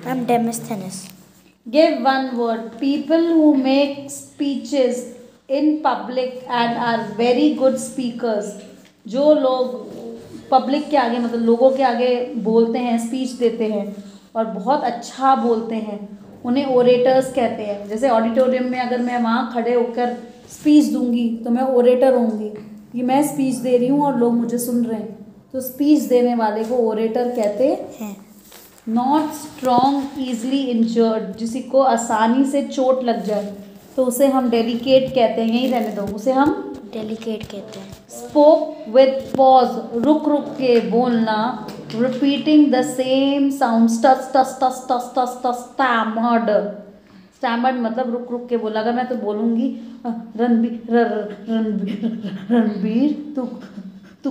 I'm Demosthenes. Give one word. People who make speeches in public and are very good speakers. जो लोग public के आगे मतलब लोगों के आगे बोलते हैं, स्पीच देते हैं और बहुत अच्छा बोलते हैं, उन्हें ओरेटर्स कहते हैं। जैसे ऑडिटोरियम में अगर मैं वहाँ खड़े होकर स्पीच दूंगी तो मैं ओरेटर होंगी कि मैं स्पीच दे रही हूँ और लोग मुझे सुन रहे हैं, तो स्पीच देने वाले को ओरेटर कहते हैं। नॉट स्ट्रॉन्ग ईजली इंजर्ड, किसी को आसानी से चोट लग जाए तो उसे हम डेलिकेट कहते हैं। यहीं रहने दो, उसे हम डेलिकेट कहते हैं। स्पोक विद पॉज, रुक रुक के बोलना। रिपीटिंग द सेम साउंड, टस टस टस टस टस टस। स्टैमर्ड, स्टैमर्ड मतलब रुक रुक के बोला। अगर मैं तो बोलूँगी रणबीर रणबीर तू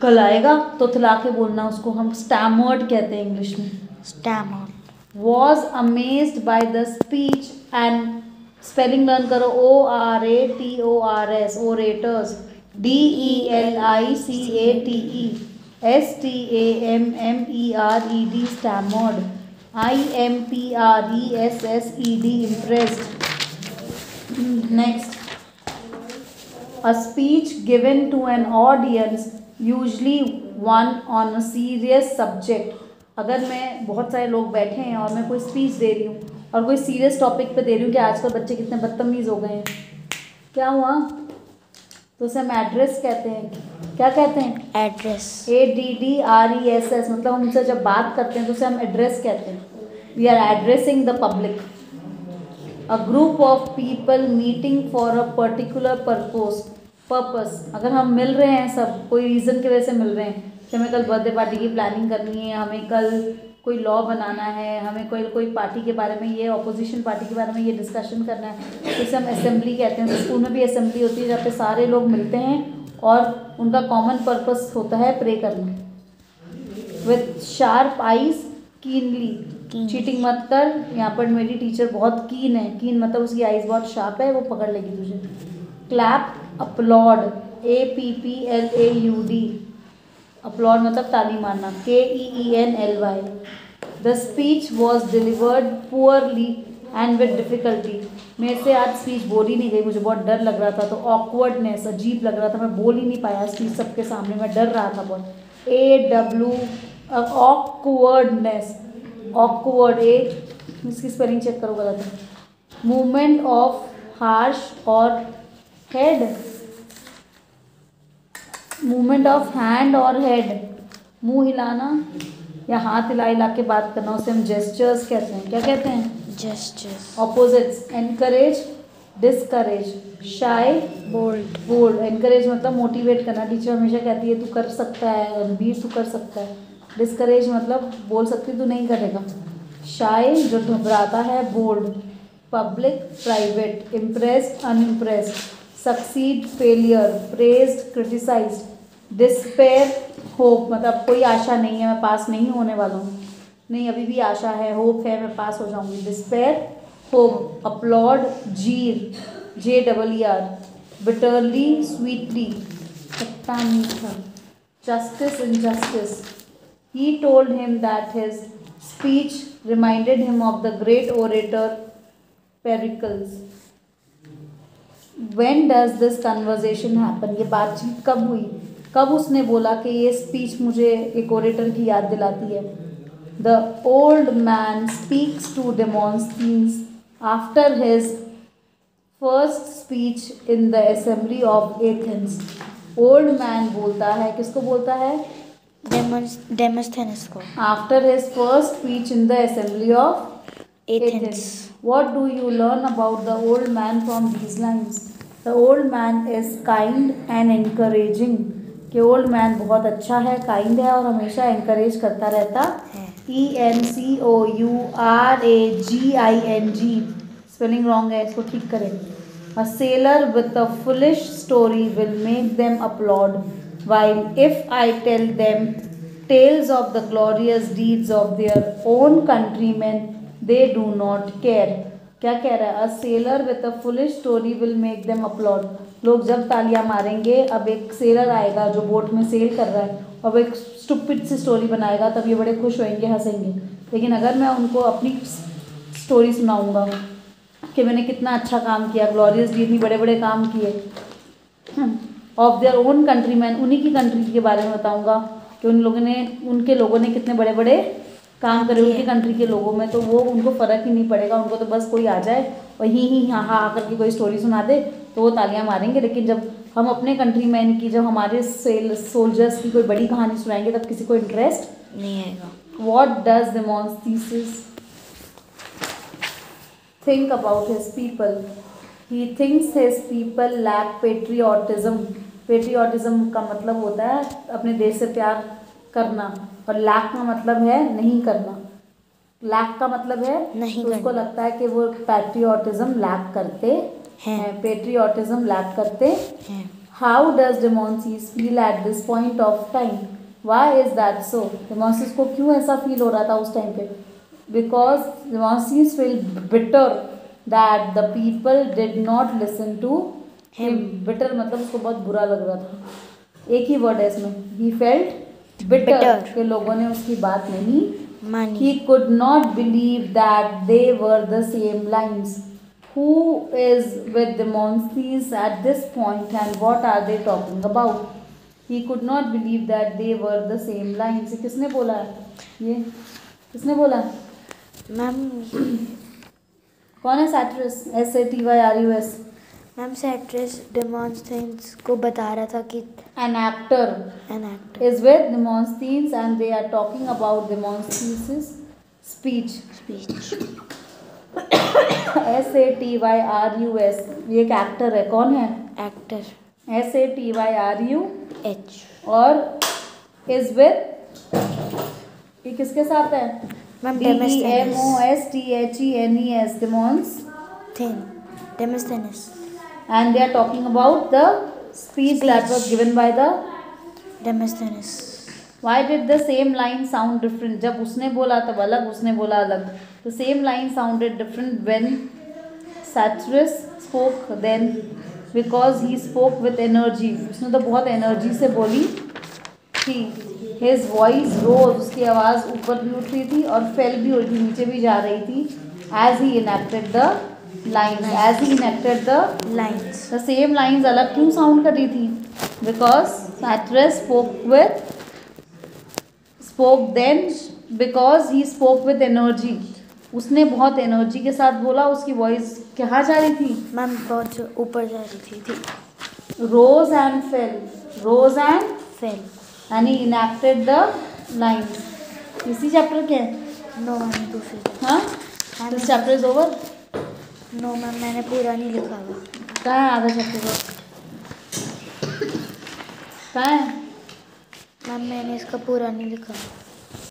कल आएगा, तो थला के बोलना, उसको हम स्टैमर्ड कहते हैं इंग्लिश में। Stammered. Was amazed by the speech and spelling learn करो। ORATORS, orators. DELICATE, STAMMERED, stammered. IMPRESSED, impressed. Next, a speech given to an audience, usually one on a serious subject. अगर मैं बहुत सारे लोग बैठे हैं और मैं कोई स्पीच दे रही हूँ और कोई सीरियस टॉपिक पे दे रही हूँ कि आजकल बच्चे कितने बदतमीज़ हो गए हैं, क्या हुआ, तो उसे हम एड्रेस कहते हैं। क्या कहते हैं? एड्रेस। ADDRESS, मतलब हम उनसे जब बात करते हैं तो उसे हम एड्रेस कहते हैं। We are addressing the public. A group of people meeting for a particular purpose, अगर हम मिल रहे हैं सब कोई रीज़न की वजह से मिल रहे हैं कि हमें कल बर्थडे पार्टी की प्लानिंग करनी है, हमें कल कोई लॉ बनाना है, हमें कोई पार्टी के बारे में, ये ऑपोजिशन पार्टी के बारे में ये डिस्कशन करना है, तो इसे हम असेंबली कहते हैं। तो स्कूल में भी असेंबली होती है जहाँ पे सारे लोग मिलते हैं और उनका कॉमन पर्पस होता है प्रे करना। With sharp eyes, keenly, cheating मत कर। यहाँ पर मेरी टीचर बहुत कीन है, कीन मतलब उसकी आइज बहुत शार्प है, वो पकड़ लेगी तुझे। क्लैप, अपलॉड, APPLAUD, अपलॉड मतलब ताली मारना। KEENLY। The speech was delivered poorly and with difficulty, मेरे से आज स्पीच बोल ही नहीं गई, मुझे बहुत डर लग रहा था। तो ऑकवर्डनेस, अजीब लग रहा था, मैं बोल ही नहीं पाया स्पीच सबके सामने, मैं डर रहा था बहुत। ऑकवर्डनेस, ऑकवर्ड, इसकी स्पेलिंग चेक करो गलत है। मूवमेंट ऑफ हार्श और हेड, मूवमेंट ऑफ हैंड और हेड, मुंह हिलाना या हाथ हिला हिला के बात करना, उसे हम जेस्चर्स कहते हैं। क्या कहते हैं? जेस्चर्स। ऑपोजिट्स, एनकरेज, डिस्करेज, शाय, बोल्ड। बोल्ड, एनकरेज मतलब मोटिवेट करना, टीचर हमेशा कहती है तू कर सकता है रणबीर, तू कर सकता है। डिस्करेज मतलब बोल सकती तू नहीं करेगा। शाय जो घबराता है, bold. Public, private. Impressed, unimpressed. Succeed, failure. Praised, criticised. Despair, hope मतलब कोई आशा नहीं है, मैं पास नहीं होने वाला हूँ, नहीं अभी भी आशा है, होप है, मैं पास हो जाऊंगी। Despair, hope. अपलॉड, जीर, JEER। बिटरली, स्वीटली, खट्टा मीठा। Justice, injustice. He told him that his speech reminded him of the great orator Pericles. When does this conversation happen? ये बातचीत कब हुई, कब उसने बोला कि ये स्पीच मुझे एक ओरेटर की याद दिलाती है? The old man speaks to Demosthenes after his first speech in the assembly of Athens. Old man बोलता है, किसको बोलता है? डेमोस्थेनेस को। After his first speech in the assembly of Athens. What do you learn about the old man from these lines? The old man is kind and encouraging. कि old man बहुत अच्छा है, kind है और हमेशा encourage करता रहता है। ENCOURAGING, स्पेलिंग रॉन्ग है, इसको ठीक करें। A sailor with a foolish story will make them applaud, while if I tell them tales of the glorious deeds of their own countrymen, they do not care. क्या कह रहा है? A sailor with a foolish story will make them applaud. लोग जब तालियां मारेंगे, अब एक सेलर आएगा जो बोट में सेल कर रहा है और वो एक स्टूपिड सी स्टोरी बनाएगा, तब ये बड़े खुश होंगे, हंसेंगे। लेकिन अगर मैं उनको अपनी स्टोरी सुनाऊंगा कि मैंने कितना अच्छा काम किया, ग्लोरियसली इतनी बड़े बड़े काम किए, ऑफ देयर ओन कंट्रीमैन, उन्हीं की कंट्री के बारे में बताऊंगा कि उनके लोगों ने कितने बड़े बड़े काम करे उनकी कंट्री के लोगों में, तो वो उनको फ़र्क ही नहीं पड़ेगा। उनको तो बस कोई आ जाए और ही हाँ हाँ करके कोई स्टोरी सुना दे तो वो तालियां मारेंगे। लेकिन जब हम अपने कंट्रीमैन की, जब हमारे सोल्जर्स की कोई बड़ी कहानी सुनाएंगे तब किसी को इंटरेस्ट नहीं आएगा। What does Demosthenes think about his people? He thinks his people lack patriotism. Patriotism का मतलब होता है अपने देश से प्यार करना, और lack का मतलब है नहीं करना। lack का मतलब है नहीं तो उसको करना। लगता है कि वो patriotism lack करते हैं, patriotism lack करते हैं। How does Demosthenes feel at this point of time? Why is that so? Demosthenes को क्यों ऐसा फील हो रहा था उस टाइम पे? Because Demosthenes felt bitter that the people did not listen to him. Bitter मतलब उसको बहुत बुरा लग रहा था। एक ही वर्ड है इसमें, he felt bitter कि लोगों ने उसकी बात नहीं मानी। He could not believe that they were the same lines. Who is with Demosthenes at this point and what are they talking about? He could not believe that they were the same lines. किसने बोला है ये? किसने बोला? Ma'am कौन है सैटरस? SATYRUS। Ma'am सैटरस डेमोस्थेनेस को बता रहा था कि An actor an actor is with Demosthenes and they are talking about Demosthenes' speech. SATYRUS ये एक एक्टर है। कौन है? एक्टर SATYRUS और is with ये किसके साथ है? Ma'am DEMOSTHENES डेमोस्थेनेस and they are talking about the speech that was given by the डेमोस्थेनेस। Why did the same line sound different? जब उसने बोला तब अलग, उसने बोला अलग। The same line sounded different when Satyrus spoke then because he spoke with energy. उसने तो बहुत एनर्जी से बोली थी। His voice rose, उसकी आवाज़ ऊपर भी उठ रही थी और fell भी हो रही थी, नीचे भी जा रही थी। As he enacted the lines, as he enacted the lines. the same lines अलग क्यों साउंड कर रही थी? Because Satyrus spoke then because he spoke with energy. उसने बहुत एनर्जी के साथ बोला, उसकी वॉइस कहाँ जा रही थी? मैम बहुत ऊपर जा रही थी। Rose and fell, rose and fail. and he enacted the lines. इसी चैप्टर के हैं? नो मैम दूसरी। हाँ? This chapter is over? No ma'am मैंने पूरा नहीं लिखा हुआ। कहाँ है आधा चैप्टर का? कहाँ है? मैम मैंने इसका पूरा नहीं लिखा।